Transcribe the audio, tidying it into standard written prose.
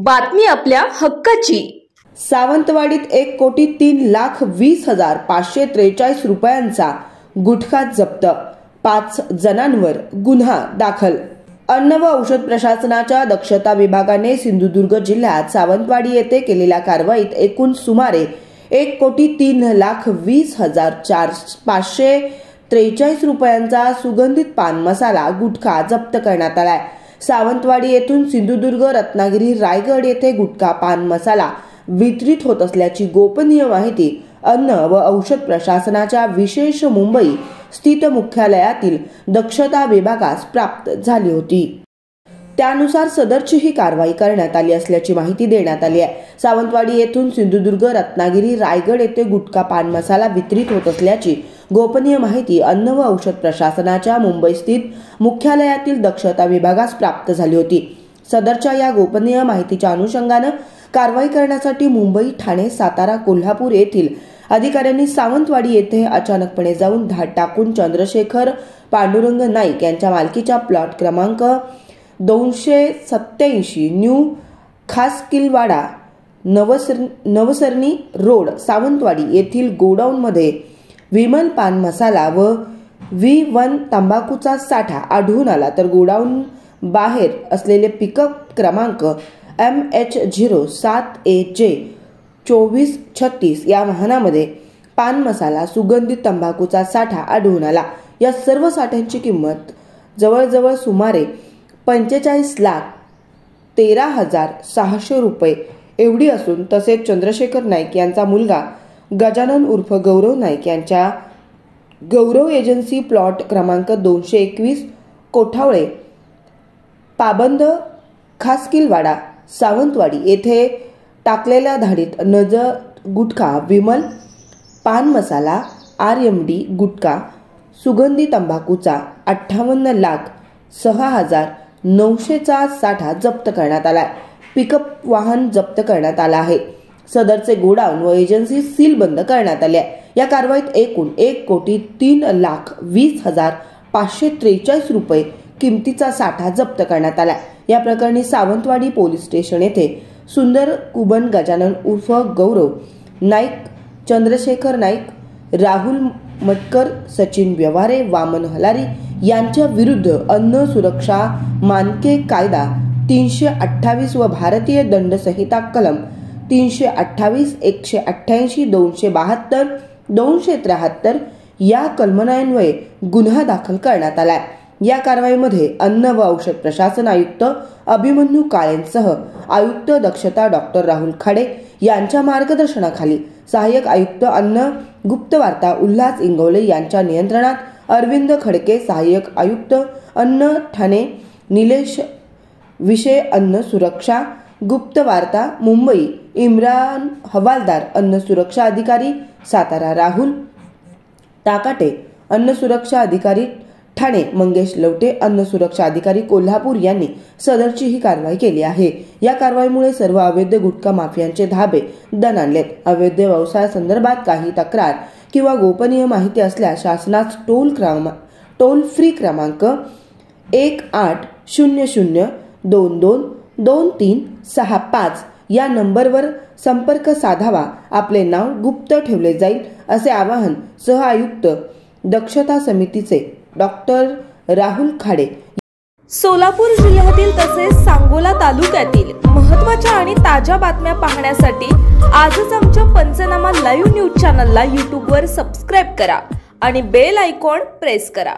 बातमी आपल्या हक्काची। सावंतवाडीत 1,03,20,543 रुपयांचा गुटखा जप्त, 5 जणांवर गुन्हा दाखल। अन्न व औषध प्रशासनाच्या दक्षता विभागाने सिंधुदुर्ग जिल्ह्यात सावंतवाडी येथे केलेल्या कारवाईत एकूण सुमारे 1,03,20,543 रुपयांचा सुगंधित पान मसाला गुटखा जप्त करण्यात आलाय। सावंतवाडी येथून सिंधुदुर्ग, रत्नागिरी, रायगड येथे गुटखा पान मसाला वितरित होत असल्याची गोपनीय माहिती अन्न व औषध प्रशासनाच्या विशेष मुंबई स्थित मुख्यालयातील दक्षता विभागास प्राप्त झाली होती। त्यानुसार सदरची ही कारवाई करण्यात आली असल्याची माहिती देण्यात आली आहे। सावंतवाडी येथून सिंधुदुर्ग, रत्नागिरी, रायगड येथे गुटखा पान मसाला वितरित होत असल्याची गोपनीय माहिती अन्न व औषध प्रशासनाच्या मुंबई स्थित मुख्यालयातील दक्षता विभागास प्राप्त झाली होती। सदरच्या या गोपनीय माहितीच्या अनुषंगाने कारवाई करण्यासाठी मुंबई, ठाणे, सातारा, कोल्हापूर येथील अधिकाऱ्यांनी सावंतवाडी येथे अचानकपणे जाऊन धाड टाकून चंद्रशेखर पांडुरंग नाईक यांच्या मालकीच्या प्लॉट क्रमांक 287 न्यू खासकिलवाडा, नवसरणी रोड, सावंतवाडी येथील गोडाऊन मध्ये विमल पान मसाला व V1 तंबाखूचा साठा आढळून आला। तर गोडाऊन बाहेर असलेले पिकअप क्रमांक MH07AJ 2436 या वाहनामध्ये पान मसाला, सुगंधित तंबाखूचा साठा आढळून आला। या सर्व साठ्यांची किंमत जवळजवळ सुमारे 45,13,600 रुपये एवढी असून तसेच चंद्रशेखर नाईक यांचा मुलगा गजानन उर्फ गौरव नाईक यांच्या गौरव एजन्सी प्लॉट क्रमांक 221 कोठावळे पाबंद खासकिलवाडा, सावंतवाडी येथे टाकलेल्या धाडीत नजर गुटखा, विमल पान मसाला, RMD गुटखा, सुगंधी तंबाखूचा 58,06,900चा साठा जप्त करण्यात आलाय। पिकअप वाहन जप्त करण्यात आला आहे। सदरचे गोडाऊन व एजन्सी सील बंद करण्यात आले आहे। या कारवाईत एकूण 1,03,20,543 रुपये किमतीचा साठा जप्त करण्यात आला। या प्रकरणी सावंतवाडी पोलीस स्टेशन येथे सुंदर कुबन गजानन उर्फ गौरव नाईक, चंद्रशेखर नाईक, राहुल मटकर, सचिन व्यवहारे, वामन हलारी यांच्या विरुद्ध अन्न सुरक्षा मानके कायदा 328 व भारतीय दंड संहिता कलम 328, 188, 272, 273 या कलमान्वये गुन्हा दाखल करण्यात आलाय। या कारवाईमध्ये अन्न व औषध प्रशासन आयुक्त अभिमन्यू काळेंसह आयुक्त दक्षता डॉक्टर राहुल खाडे यांच्या मार्गदर्शनाखाली सहाय्यक आयुक्त अन्न गुप्तवार्ता उल्हास इंगवले यांच्या नियंत्रणात अरविंद खडके, सहाय्यक आयुक्त अन्न ठाणे निलेश विषय अन्न सुरक्षा गुप्तवार्ता मुंबई इम्रान हवालदार, अन्न सुरक्षा अधिकारी सातारा राहुल टाकाटे, अन्न सुरक्षा अधिकारी ठाणे मंगेश लवटे, अन्न सुरक्षा अधिकारी कोल्हापूर यांनी सदरची ही कारवाई केली आहे। या कारवाईमुळे सर्व अवैध गुटखा माफियांचे धाबे दणाणलेत। अवैध व्यवसायासंदर्भात काही तक्रार किंवा गोपनीय माहिती असल्यास शासनास टोल फ्री क्रमांक 1800222365 या नंबरवर संपर्क साधावा। आपले नाव गुप्त ठेवले जाईल असे आवाहन सह आयुक्त दक्षता समितीचे डॉक्टर राहुल खाडे। सोलापूर जिल्ह्यातील तसेच सांगोला तालुक्यातील महत्त्वाच्या आणि ताज्या बातम्या पाहण्यासाठी आजच आमच्या पंचनामा लाईव्ह न्यूज चॅनलला YouTube वर सबस्क्राईब करा आणि बेल आयकॉन प्रेस करा।